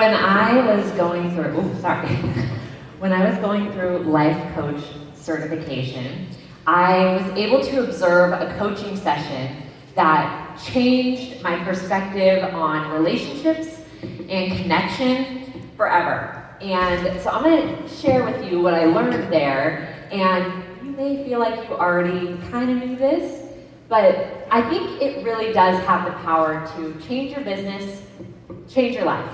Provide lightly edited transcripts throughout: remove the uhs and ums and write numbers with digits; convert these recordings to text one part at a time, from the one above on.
When I was going through, when I was going through life coach certification, I was able to observe a coaching session that changed my perspective on relationships and connection forever. And so I'm going to share with you what I learned there, and you may feel like you already kind of knew this, but I think it really does have the power to change your business, change your life.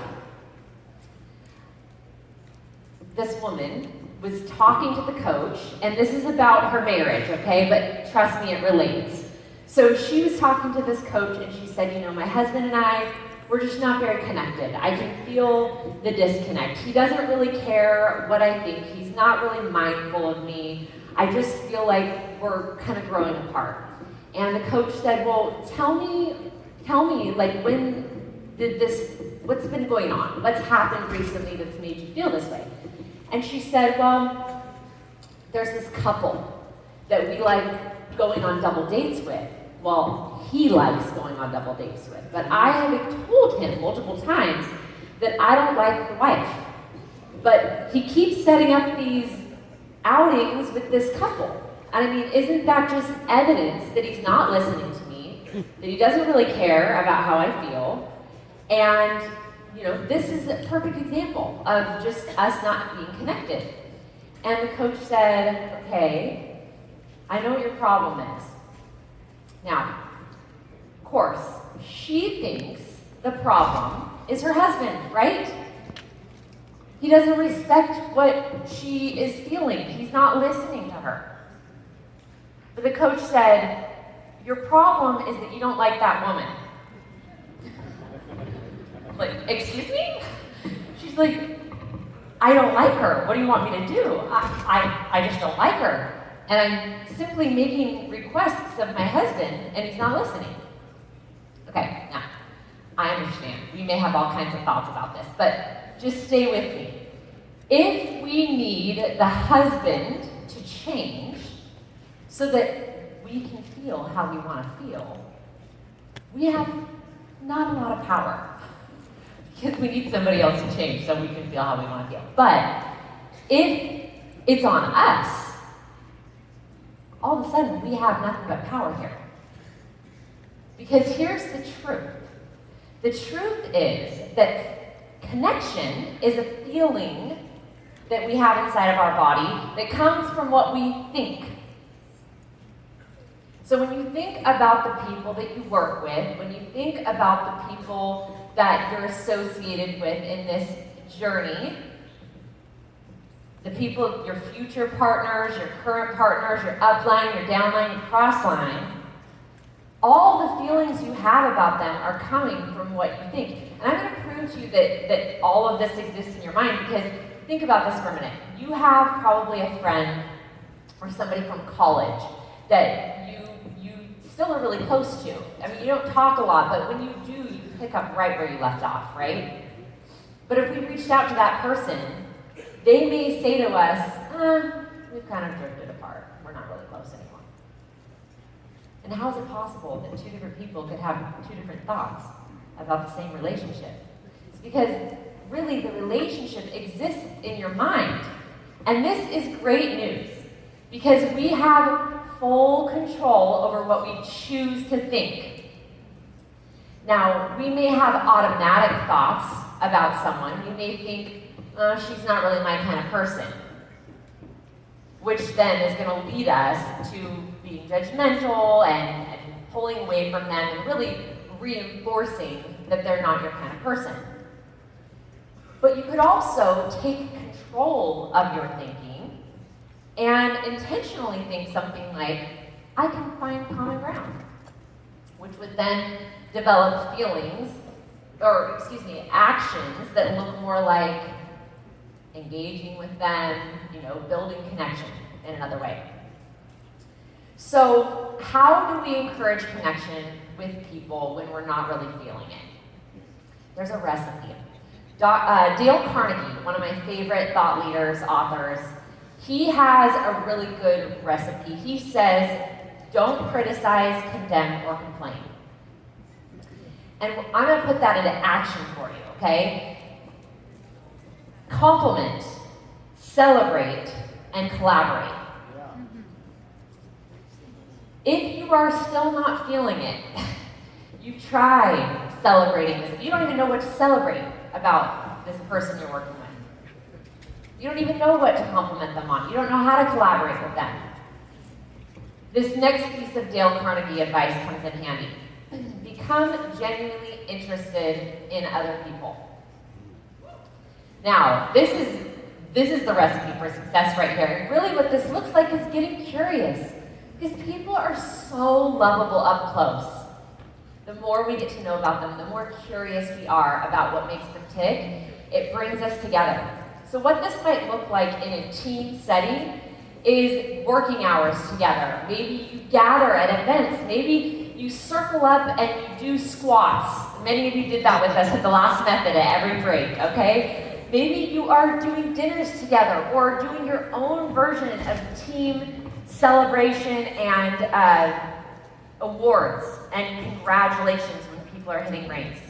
This woman was talking to the coach, and this is about her marriage, okay? But trust me, it relates. So she was talking to this coach, and she said, you know, my husband and I, we're just not very connected. I can feel the disconnect. He doesn't really care what I think. He's not really mindful of me. I just feel like we're kind of growing apart. And the coach said, well, tell me, like, when did this, what's been going on? What's happened recently that's made you feel this way? And she said, well, there's this couple that we like going on double dates with. Well, he likes going on double dates with. But I have told him multiple times that I don't like the wife. But he keeps setting up these outings with this couple. And I mean, isn't that just evidence that he's not listening to me, that he doesn't really care about how I feel? And you know, this is a perfect example of just us not being connected. And the coach said, okay, I know what your problem is. Now, of course, she thinks the problem is her husband, right? He doesn't respect what she is feeling. He's not listening to her. But the coach said, your problem is that you don't like that woman. Like, excuse me? She's like, I don't like her. What do you want me to do? I just don't like her. And I'm simply making requests of my husband, and he's not listening. Okay, now, I understand. We may have all kinds of thoughts about this, but just stay with me. If we need the husband to change so that we can feel how we want to feel, we have not a lot of power. Because we need somebody else to change so we can feel how we want to feel. But if it's on us, all of a sudden we have nothing but power here. Because here's the truth. The truth is that connection is a feeling that we have inside of our body that comes from what we think. So when you think about the people that you work with, when you think about the people that you're associated with in this journey, the people, your future partners, your current partners, your upline, your downline, your crossline, all the feelings you have about them are coming from what you think. And I'm going to prove to you that all of this exists in your mind, because think about this for a minute. You have probably a friend or somebody from college that you still are really close to. I mean, you don't talk a lot, but when you do, you pick up right where you left off, right? But if we reached out to that person, they may say to us, we've kind of drifted apart. We're not really close anymore. And how is it possible that two different people could have two different thoughts about the same relationship? It's because really the relationship exists in your mind. And this is great news, because we have full control over what we choose to think. Now, we may have automatic thoughts about someone. You may think, she's not really my kind of person, which then is going to lead us to being judgmental and pulling away from them and really reinforcing that they're not your kind of person. But you could also take control of your thinking and intentionally think something like, I can find common ground, which would then develop feelings, or actions that look more like engaging with them, building connection in another way. So how do we encourage connection with people when we're not really feeling it? There's a recipe. Dale Carnegie, one of my favorite thought leaders, authors, he has a really good recipe. He says, don't criticize, condemn, or complain. And I'm going to put that into action for you, okay? compliment, celebrate, and collaborate. If you are still not feeling it, you try celebrating this. You don't even know what to celebrate about this person you're working with. You don't even know what to compliment them on. You don't know how to collaborate with them. This next piece of Dale Carnegie advice comes in handy. Become genuinely interested in other people. Now, this is the recipe for success right here. And really what this looks like is getting curious. Because people are so lovable up close. The more we get to know about them, the more curious we are about what makes them tick, it brings us together. So what this might look like in a team setting is working hours together. Maybe you gather at events. Maybe you circle up and you do squats. Many of you did that with us at the last method at every break, okay? Maybe you are doing dinners together or doing your own version of team celebration and awards and congratulations when people are hitting ranks.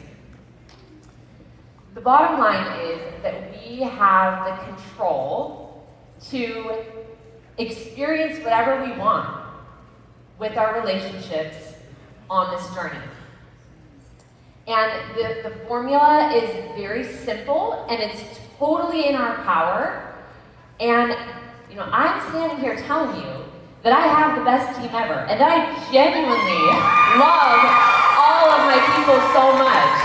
The bottom line is that we have the control to experience whatever we want with our relationships on this journey. And the formula is very simple and it's totally in our power. And I'm standing here telling you that I have the best team ever, and that I genuinely love all of my people so much.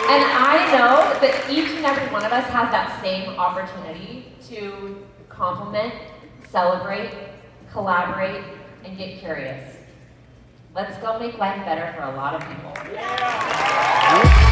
And I know that each and every one of us has that same opportunity to compliment, celebrate, collaborate, and get curious. Let's go make life better for a lot of people. Yeah.